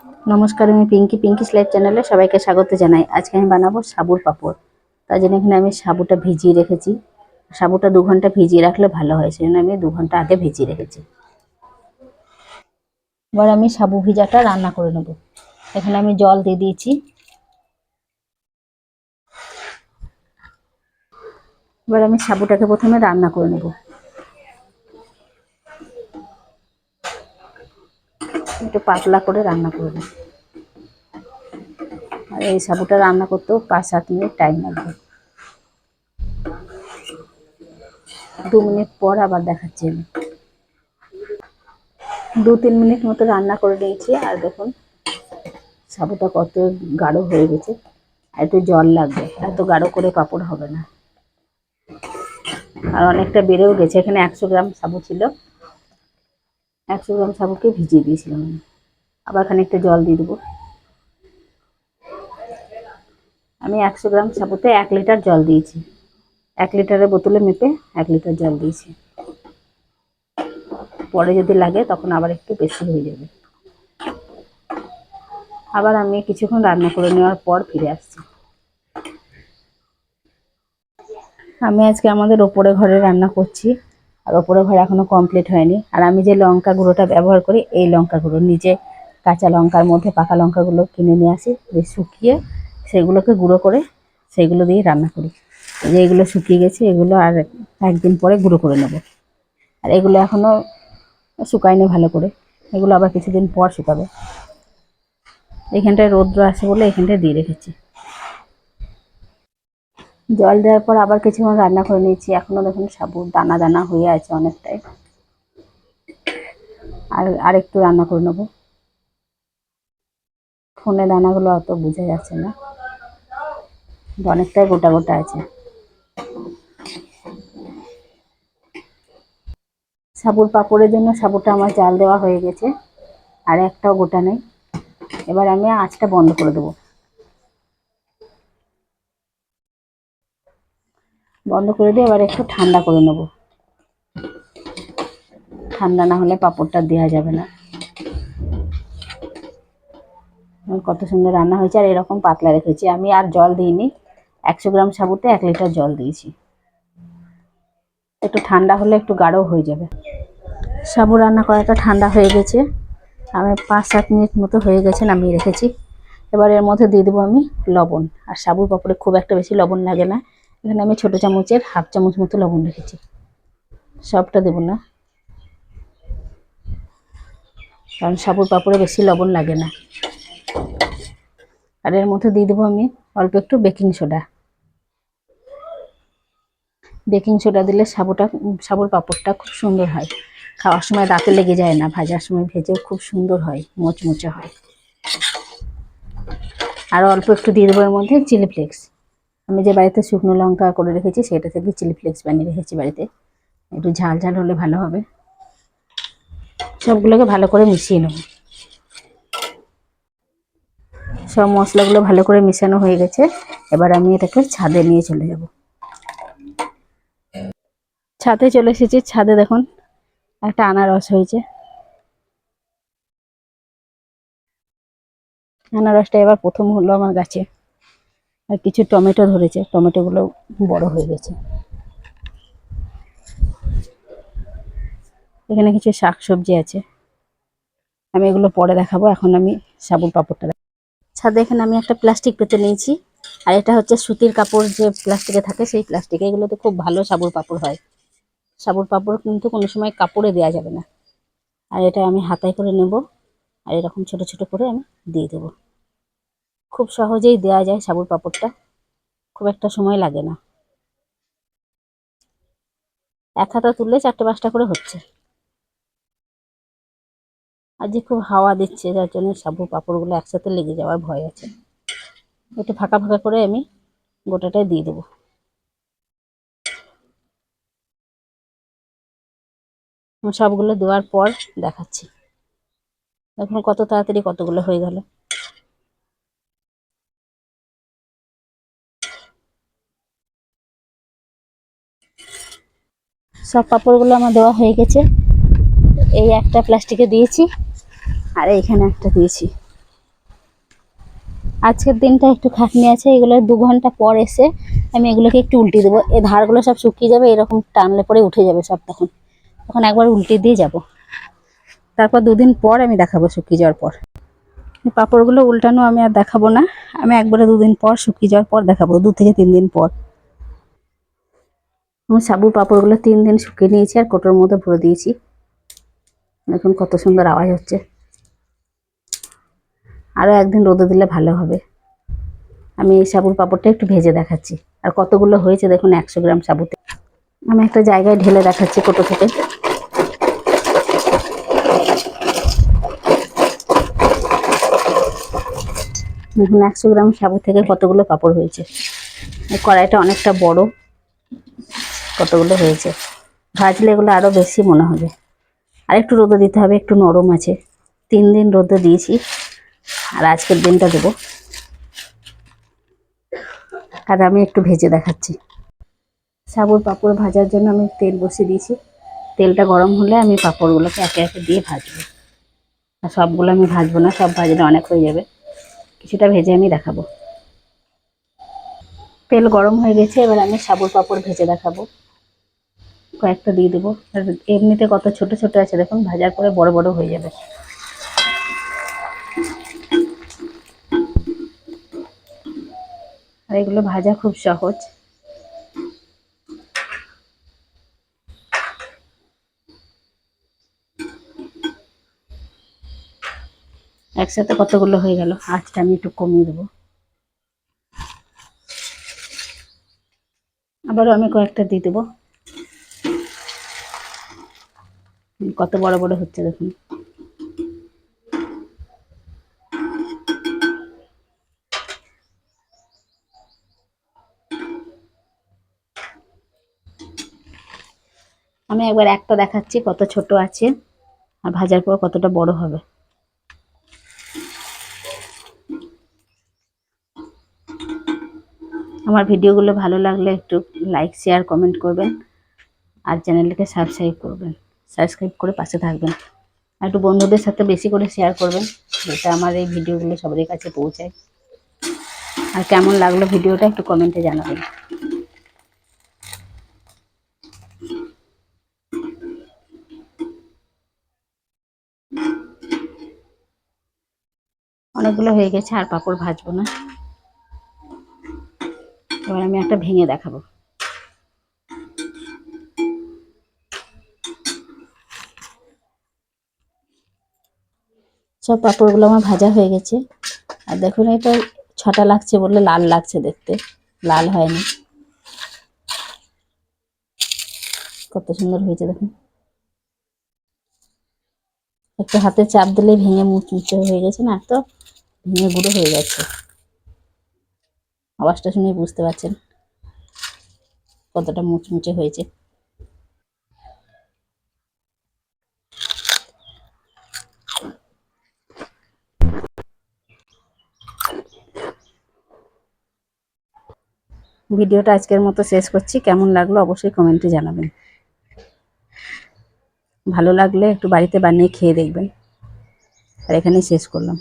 নমস্কার, আমি পিঙ্কিস লাইফ চ্যানেলে সবাইকে স্বাগত জানাই। আজকে আমি বানাবো সাবুর পাঁপড়। তার জন্য এখানে আমি সাবুটা ভিজিয়ে রেখেছি। সাবুটা 2 ঘন্টা ভিজিয়ে রাখলে ভালো হয়, সেজন্য আমি 2 ঘন্টা আগে ভিজিয়ে রেখেছি। এবার আমি সাবু ভিজাটা রান্না করে নেব। এখানে আমি জল দিয়ে দিয়েছি। এবার আমি সাবুটাকে প্রথমে রান্না করে নেব। একটু পাতলা করে রান্না করে নেব। আর এই সাবুটা রান্না করতেও 5-7 মিনিট টাইম লাগবে। 2 মিনিট পর আবার দেখাচ্ছি আমি। 2-3 মিনিট মতো রান্না করে নিয়েছি। আর দেখুন সাবুটা কত গাঢ় হয়ে গেছে। আর একটু জল লাগবে, এত গাঢ় করে পাঁপড় হবে না। আর অনেকটা বেড়েও গেছে। এখানে 100 গ্রাম সাবু ছিল, 100 গ্রাম সাবুকে ভিজিয়ে দিয়েছিলাম আমি। আবার খানিকটা জল দিয়ে দেবো। আমি 100 গ্রাম সাবুতে 1 লিটার জল দিয়েছি। 1 লিটারের বোতলে মেপে 1 লিটার জল দিয়েছি। পরে যদি লাগে তখন আবার একটু বেশি হয়ে যাবে। আবার আমি কিছুক্ষণ রান্না করে নেওয়ার পর ফিরে আসছি। আমি আজকে আমাদের ওপরে ঘরে রান্না করছি। আর ওপরে ঘরে এখনো কমপ্লিট হয়নি। আর আমি যে লঙ্কা গুঁড়োটা ব্যবহার করি, এই লঙ্কা গুঁড়ো নিজে কাঁচা লঙ্কার মধ্যে পাকা লঙ্কাগুলো কিনে নিয়ে আসি, দিয়ে শুকিয়ে সেগুলোকে গুঁড়ো করে সেগুলো দিয়ে রান্না করি। যে এগুলো শুকিয়ে গেছে, এগুলো আর একদিন পরে গুঁড়ো করে নেব। আর এগুলো এখনো শুকায়নি ভালো করে, এগুলো আবার কিছুদিন পর শুকাবে। এখানটায় রৌদ্র আসে বলে এখানটায় দিয়ে রেখেছি। জল দেওয়ার পর আবার কিছুক্ষণ রান্না করে নিয়েছি। এখনো দেখুন সাবু দানা দানা হয়ে আছে অনেকটাই। আর একটু রান্না করে নেবো। ফোনে দানাগুলো অত বোঝা যাচ্ছে না, অনেকটাই গোটা গোটা আছে। সাবুর পাঁপড়ের জন্য সাবুটা আমার জাল দেওয়া হয়ে গেছে, আর একটাও গোটা নেই। এবার আমি আঁচটা বন্ধ করে দেবো। বন্ধ করে দিয়ে এবার একটু ঠান্ডা করে নেব। ঠান্ডা না হলে পাঁপড়টা দেওয়া যাবে না। কত সুন্দর রান্না হয়েছে। আর এরকম পাতলা রেখেছি আমি, আর জল দিইনি। 100 গ্রাম সাবুতে 1 লিটার জল দিয়েছি। একটু ঠান্ডা হলে একটু গাঢ় হয়ে যাবে। সাবু রান্না করাটা ঠান্ডা হয়ে গেছে। আমি 5-7 মিনিট মতো হয়ে গেছে, নামিয়ে রেখেছি। এবার এর মধ্যে দিয়ে দেবো আমি লবণ। আর সাবুর পাঁপড়ে খুব একটা বেশি লবণ লাগে না। এখানে আমি ছোটো চামচের 1/2 চামচ মতো লবণ রেখেছি। সবটা দেবো না, কারণ সাবুর পাঁপড়ে বেশি লবণ লাগে না। আর এর মধ্যে দিয়ে দেবো আমি অল্প একটু বেকিং সোডা। বেকিং সোডা দিলে সাবুর পাঁপড়টা খুব সুন্দর হয়। খাওয়ার সময় দাঁতে লেগে যায় না, ভাজার সময় ভেজেও খুব সুন্দর হয়, মোচমোচে হয়। আর অল্প একটু দিয়ে দেবো এর মধ্যে চিলি ফ্লেক্স। আমি যে বাড়িতে শুকনো লঙ্কা করে রেখেছি সেটা থেকে চিলি ফ্লেক্স বানিয়ে রেখেছি বাড়িতে। একটু ঝাল ঝাল হলে ভালো হবে। সবগুলোকে ভালো করে মিশিয়ে নেব। সব মশলাগুলো ভালো করে মেশানো হয়ে গেছে। এবার আমি এটাকে ছাদে নিয়ে চলে যাব। ছাদে চলে এসেছি। ছাদে দেখুন একটা আনারস হয়েছে। আনারসটা এবার প্রথম হলো আমার গাছে। আর কিছু টমেটো ধরেছে, টমেটোগুলো বড় হয়ে গেছে। এখানে কিছু শাকসবজি আছে, আমি এগুলো পরে দেখাবো। এখন আমি সাবুর পাঁপড়টা দেখাবো। ছাদে এখানে আমি একটা প্লাস্টিক পেতে নিয়েছি। আর এটা হচ্ছে সুতির কাপড়, যে প্লাস্টিকে থাকে সেই প্লাস্টিকে। এগুলোতে খুব ভালো সাবুর পাঁপড় হয়। সাবুর পাঁপড় কিন্তু কোনো সময় কাপড়ে দেওয়া যাবে না। আর এটা আমি হাতায় করে নেব। আর এরকম ছোট ছোট করে আমি দিয়ে দেবো। খুব সহজেই দেওয়া যায় সাবুর পাঁপড়টা, খুব একটা সময় লাগে না। এক হাতা তুললে 4-5টা করে হচ্ছে। আজকে খুব হাওয়া দিচ্ছে, যার জন্য সাবুর পাঁপড়গুলো একসাথে লেগে যাওয়ার ভয় আছে। একটু ফাঁকা ফাঁকা করে আমি গোটাটাই দিয়ে দেবো। সবগুলো দেওয়ার পর দেখাচ্ছি। দেখুন কত তাড়াতাড়ি কতগুলো হয়ে গেল। সব পাঁপড়গুলো আমার দেওয়া হয়ে গেছে। এই একটা প্লাস্টিকে দিয়েছি, আর এইখানে একটা দিয়েছি। আজকের দিনটা একটু খাটনি আছে, এগুলো 2 ঘন্টা পর এসে আমি এগুলোকে একটু উল্টে দেবো। এই ধারগুলো সব শুকিয়ে যাবে, এরকম টানলে পরে উঠে যাবে সব। তখন তখন একবার উল্টে দিয়ে যাব, তারপর 2 দিন পর আমি দেখাবো শুকিয়ে যাওয়ার পর। পাঁপড়গুলো উল্টানো আমি আর দেখাবো না, আমি একবারে 2 দিন পর শুকিয়ে যাওয়ার পর দেখাবো, 2 থেকে 3 দিন পর। আমি সাবুর পাঁপড়গুলো 3 দিন শুকিয়ে নিয়েছি আর কোটোর মধ্যে ভরে দিয়েছি। দেখুন কত সুন্দর আওয়াজ হচ্ছে। আরও একদিন রোদে দিলে ভালো হবে। আমি এই সাবুর পাঁপড়টা একটু ভেজে দেখাচ্ছি। আর কতগুলো হয়েছে দেখুন 100 গ্রাম সাবুতে। আমি একটা জায়গায় ঢেলে দেখাচ্ছি কোটো থেকে। দেখুন 100 গ্রাম সাবু থেকে কতগুলো পাঁপড় হয়েছে। এই কড়াইটা অনেকটা বড়, কতগুলো হয়েছে। ভাজলে এগুলো আরও বেশি মনে হবে। আর একটু রোদে দিতে হবে, একটু নরম আছে। 3 দিন রোদে দিয়েছি আর আজকের দিনটা দেবো। আর আমি একটু ভেজে দেখাচ্ছি। সাবুর পাঁপড় ভাজার জন্য আমি তেল বসিয়ে দিয়েছি। তেলটা গরম হলে আমি পাঁপড়গুলোকে একে একে দিয়ে ভাজবো। আর সবগুলো আমি ভাজবো না, সব ভাজলে অনেক হয়ে যাবে। কিছুটা ভেজে আমি দেখাবো। তেল গরম হয়ে গেছে, এবার আমি সাবুর পাঁপড় ভেজে দেখাবো। কয়েকটা দিয়ে দেবো। আর এমনিতে কত ছোট ছোট আছে দেখুন, ভাজার পরে বড় বড় হয়ে যাবে। আর এগুলো ভাজা খুব সহজ। একসাথে কতগুলো হয়ে গেল। আঁচটা আমি একটু কমিয়ে দেবো। আবারও আমি কয়েকটা দিয়ে দেবো। কত বড় বড় হচ্ছে দেখুন। আমি একবার একটা দেখাচ্ছি কত ছোট আছে আর ভাজার পর কতটা বড় হবে। আমার ভিডিওগুলো ভালো লাগলে একটু লাইক শেয়ার কমেন্ট করবেন আর চ্যানেলটাকে সাবস্ক্রাইব করবেন। সাবস্ক্রাইব করে পাশে থাকবেন আর একটু বন্ধুদের সাথে বেশি করে শেয়ার করবেন, যাতে আমার এই ভিডিওগুলো সবার কাছে পৌঁছায়। আর কেমন লাগলো ভিডিওটা একটু কমেন্টে জানাবেন। অনেকগুলো হয়ে গেছে, আর পাঁপড় ভাজবো না। এবার আমি একটা ভেঙে দেখাবো। সব পাঁপড়গুলো আমার ভাজা হয়ে গেছে। আর দেখুন এটা ছটা লাগছে বললে লাল লাগছে দেখতে, লাল হয়নি। কত সুন্দর হয়েছে দেখুন। একটু হাতে চাপ দিলে ভেঙে মুচমুচে হয়ে গেছে না, তো ভেঙে গুঁড়ো হয়ে যাচ্ছে। আওয়াজটা শুনে বুঝতে পারছেন কতটা মুচমুচে হয়েছে। ভিডিওটা আজকের মতো শেষ করছি। কেমন লাগলো অবশ্যই কমেন্টে জানাবেন। ভালো লাগলে একটু বাড়িতে বানিয়ে খেয়ে দেখবেন। আর এখানেই শেষ করলাম।